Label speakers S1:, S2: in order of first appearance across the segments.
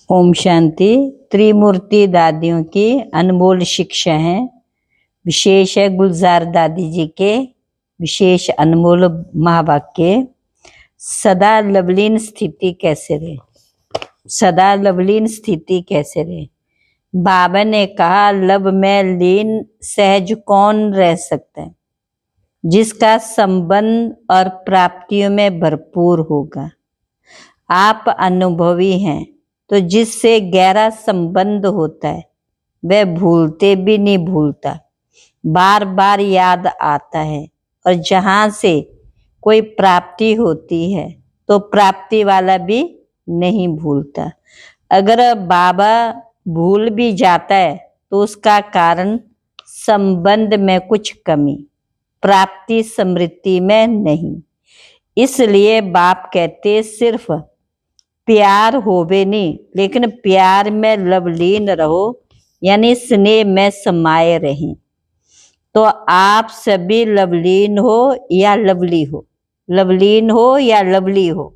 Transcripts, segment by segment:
S1: ओम शांति। त्रिमूर्ति दादियों की अनमोल शिक्षा है। विशेष है गुलजार दादी जी के विशेष अनमोल महावाक्य। सदा लवलीन स्थिति कैसे रहे, सदा लवलीन स्थिति कैसे रहे। बाबा ने कहा, लव में लीन सहज कौन रह सकता है, जिसका संबंध और प्राप्तियों में भरपूर होगा। आप अनुभवी हैं, तो जिससे गहरा संबंध होता है वह भूलते भी नहीं भूलता, बार बार याद आता है। और जहाँ से कोई प्राप्ति होती है तो प्राप्ति वाला भी नहीं भूलता। अगर बाबा भूल भी जाता है तो उसका कारण संबंध में कुछ कमी, प्राप्ति समृद्धि में नहीं। इसलिए बाप कहते सिर्फ प्यार होवे नहीं, लेकिन प्यार में लवलीन रहो, यानी स्नेह में समाये रहें। तो आप सभी लवलीन हो या लवली हो, लवलीन हो या लवली हो,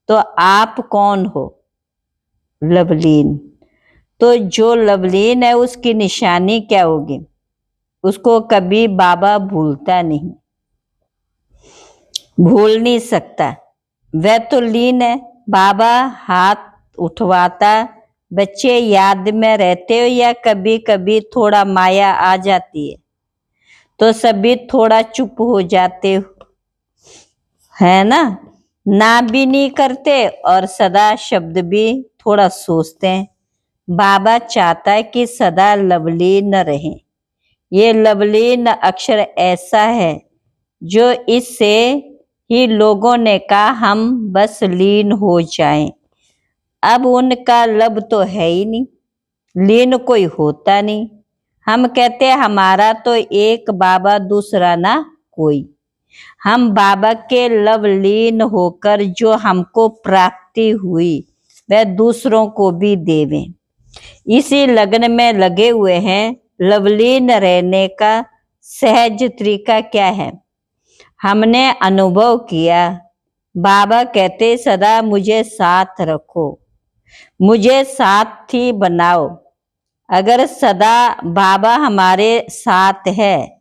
S1: तो आप कौन हो? लवलीन। तो जो लवलीन है उसकी निशानी क्या होगी? उसको कभी बाबा भूलता नहीं, भूल नहीं सकता। वह तो लीन है। बाबा हाथ उठवाता, बच्चे याद में रहते हो या कभी कभी थोड़ा माया आ जाती है तो सभी थोड़ा चुप हो जाते हो, है ना भी नहीं करते और सदा शब्द भी थोड़ा सोचते हैं। बाबा चाहता है कि सदा लवलीन रहे। ये लवलीन अक्षर ऐसा है जो इससे ही लोगों ने कहा हम बस लीन हो जाएं। अब उनका लब तो है ही नहीं, लीन कोई होता नहीं। हम कहते हैं हमारा तो एक बाबा दूसरा ना कोई। हम बाबा के लव लीन होकर जो हमको प्राप्ति हुई वह दूसरों को भी देवें, इसी लगन में लगे हुए हैं। लवलीन रहने का सहज तरीका क्या है? हमने अनुभव किया। बाबा कहते सदा मुझे साथ रखो, मुझे साथी बनाओ। अगर सदा बाबा हमारे साथ है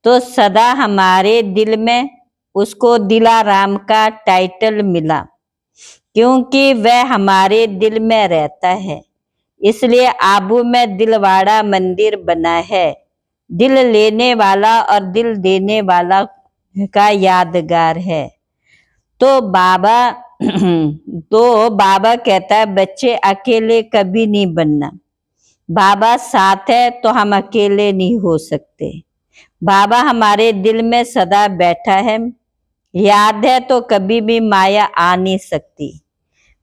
S1: तो सदा हमारे दिल में उसको दिलाराम का टाइटल मिला, क्योंकि वह हमारे दिल में रहता है। इसलिए आबू में दिलवाड़ा मंदिर बना है। दिल लेने वाला और दिल देने वाला का यादगार है। तो बाबा कहता है बच्चे अकेले कभी नहीं बनना। बाबा साथ है तो हम अकेले नहीं हो सकते। बाबा हमारे दिल में सदा बैठा है, याद है तो कभी भी माया आ नहीं सकती।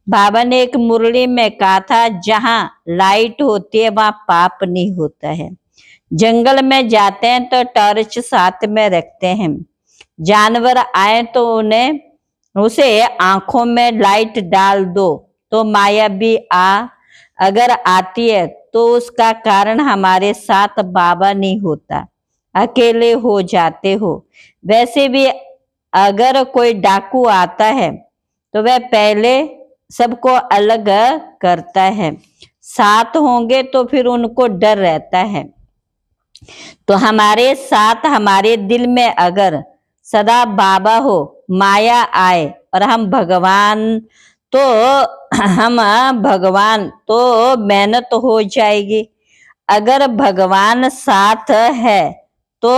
S1: बाबा ने एक मुरली में कहा था, जहां लाइट होती है वहां पाप नहीं होता है। जंगल में जाते हैं तो टॉर्च साथ में रखते हैं। जानवर आए तो उसे आंखों में लाइट डाल दो तो माया भी अगर आती है तो उसका कारण हमारे साथ बाबा नहीं होता, अकेले हो जाते हो। वैसे भी अगर कोई डाकू आता है तो वह पहले सबको अलग करता है। साथ होंगे तो फिर उनको डर रहता है। तो हमारे साथ हमारे दिल में अगर सदा बाबा हो, माया आए और हम भगवान तो मेहनत हो जाएगी। अगर भगवान साथ है तो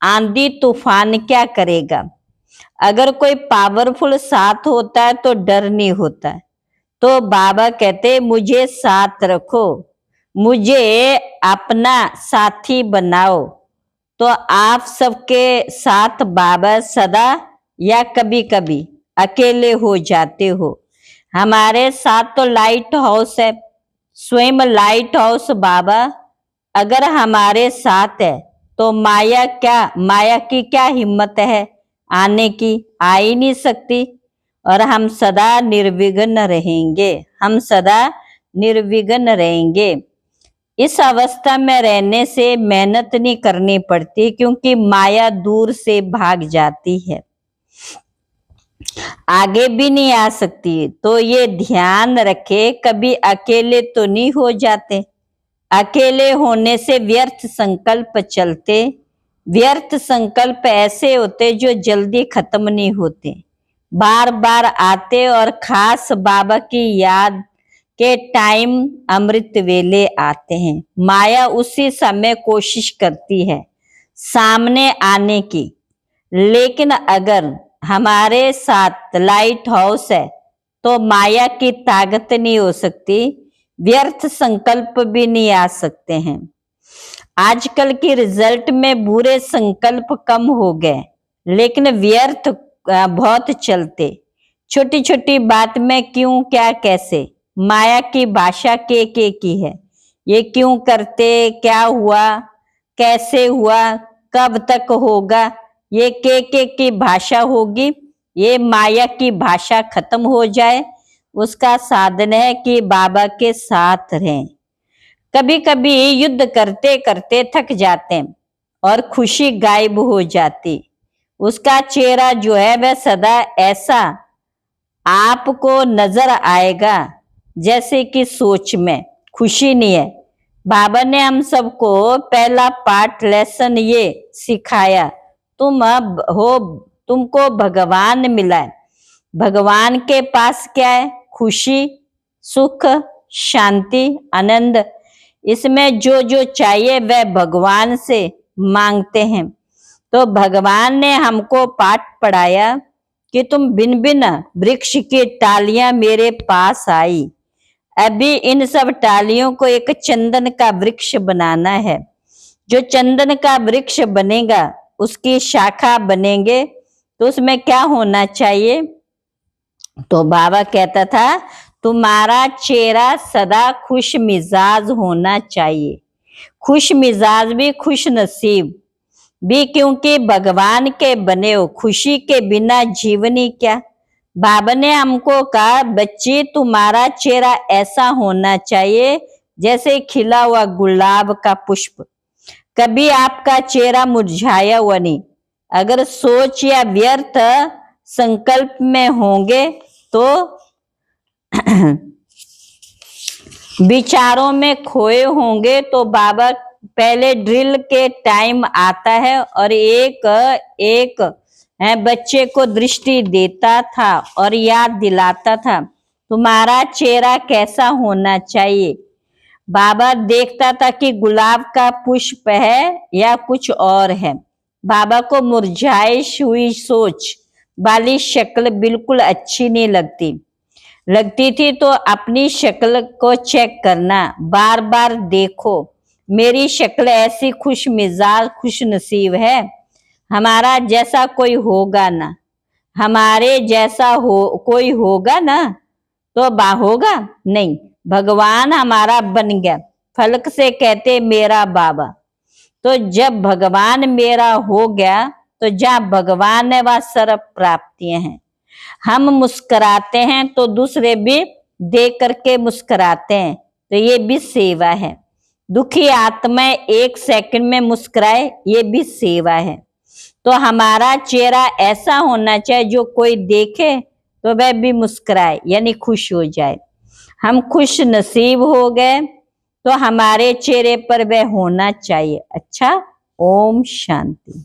S1: आंधी तूफान क्या करेगा? अगर कोई पावरफुल साथ होता है तो डर नहीं होता। तो बाबा कहते मुझे साथ रखो, मुझे अपना साथी बनाओ। तो आप सबके साथ बाबा सदा या कभी कभी अकेले हो जाते हो। हमारे साथ तो लाइट हाउस है, स्वयं लाइट हाउस बाबा अगर हमारे साथ है तो माया की क्या हिम्मत है आने की? आ ही नहीं सकती। और हम सदा निर्विघ्न रहेंगे, हम सदा निर्विघ्न रहेंगे। इस अवस्था में रहने से मेहनत नहीं करनी पड़ती, क्योंकि माया दूर से भाग जाती है। आगे भी नहीं आ सकती। तो ये ध्यान रखे, कभी अकेले तो नहीं हो जाते। अकेले होने से व्यर्थ संकल्प चलते। व्यर्थ संकल्प ऐसे होते जो जल्दी खत्म नहीं होते, बार बार आते और खास बाबा की याद के टाइम अमृत वेले आते हैं। माया उसी समय कोशिश करती है सामने आने की, लेकिन अगर हमारे साथ लाइट हाउस है तो माया की ताकत नहीं हो सकती, व्यर्थ संकल्प भी नहीं आ सकते हैं। आजकल की रिजल्ट में बुरे संकल्प कम हो गए, लेकिन व्यर्थ बहुत चलते। छोटी छोटी बात में क्यों, क्या, कैसे, माया की भाषा के की है। ये क्यों करते, क्या हुआ, कैसे हुआ, कब तक होगा, ये के की भाषा होगी। ये माया की भाषा खत्म हो जाए, उसका साधन है कि बाबा के साथ रहें। कभी कभी युद्ध करते करते थक जाते हैं और खुशी गायब हो जाती। उसका चेहरा जो है वह सदा ऐसा आपको नजर आएगा जैसे कि सोच में खुशी नहीं है। बाबा ने हम सबको पहला पाठ लेसन ये सिखाया, तुम अब हो, तुमको भगवान मिला है। भगवान के पास क्या है? खुशी, सुख, शांति, आनंद। इसमें जो जो चाहिए वह भगवान से मांगते हैं। तो भगवान ने हमको पाठ पढ़ाया कि तुम भिन्न भिन्न वृक्ष की टालियां मेरे पास आई। अभी इन सब टालियों को एक चंदन का वृक्ष बनाना है। जो चंदन का वृक्ष बनेगा उसकी शाखा बनेंगे, तो उसमें क्या होना चाहिए? तो बाबा कहता था तुम्हारा चेहरा सदा खुश मिजाज होना चाहिए। खुश मिजाज भी खुश नसीब भी, क्योंकि भगवान के बने हो। खुशी के बिना जीवनी क्या। बाबा ने हमको कहा बच्ची तुम्हारा चेहरा ऐसा होना चाहिए जैसे खिला हुआ गुलाब का पुष्प। कभी आपका चेहरा मुरझाया हुआ नहीं। अगर सोच या व्यर्थ संकल्प में होंगे तो विचारों में खोए होंगे, तो बाबा पहले ड्रिल के टाइम आता है और एक एक बच्चे को दृष्टि देता था और याद दिलाता था तुम्हारा चेहरा कैसा होना चाहिए। बाबा देखता था कि गुलाब का पुष्प है या कुछ और है। बाबा को मुरझाइश हुई सोच वाली शक्ल बिल्कुल अच्छी नहीं लगती थी। तो अपनी शक्ल को चेक करना, बार बार देखो मेरी शक्ल ऐसी खुश मिजाज खुश नसीब है। हमारा जैसा कोई होगा ना, हमारे जैसा कोई होगा ना तो होगा नहीं। भगवान हमारा बन गया। फलक से कहते मेरा बाबा। तो जब भगवान मेरा हो गया तो जहाँ भगवान है वह सर्व प्राप्तियां हैं। हम मुस्कुराते हैं तो दूसरे भी देख करके मुस्कुराते हैं, तो ये भी सेवा है। दुखी आत्मा एक सेकंड में मुस्कुराए, ये भी सेवा है। तो हमारा चेहरा ऐसा होना चाहिए जो कोई देखे तो वह भी मुस्कुराए, यानी खुश हो जाए। हम खुश नसीब हो गए तो हमारे चेहरे पर वह होना चाहिए। अच्छा, ओम शांति।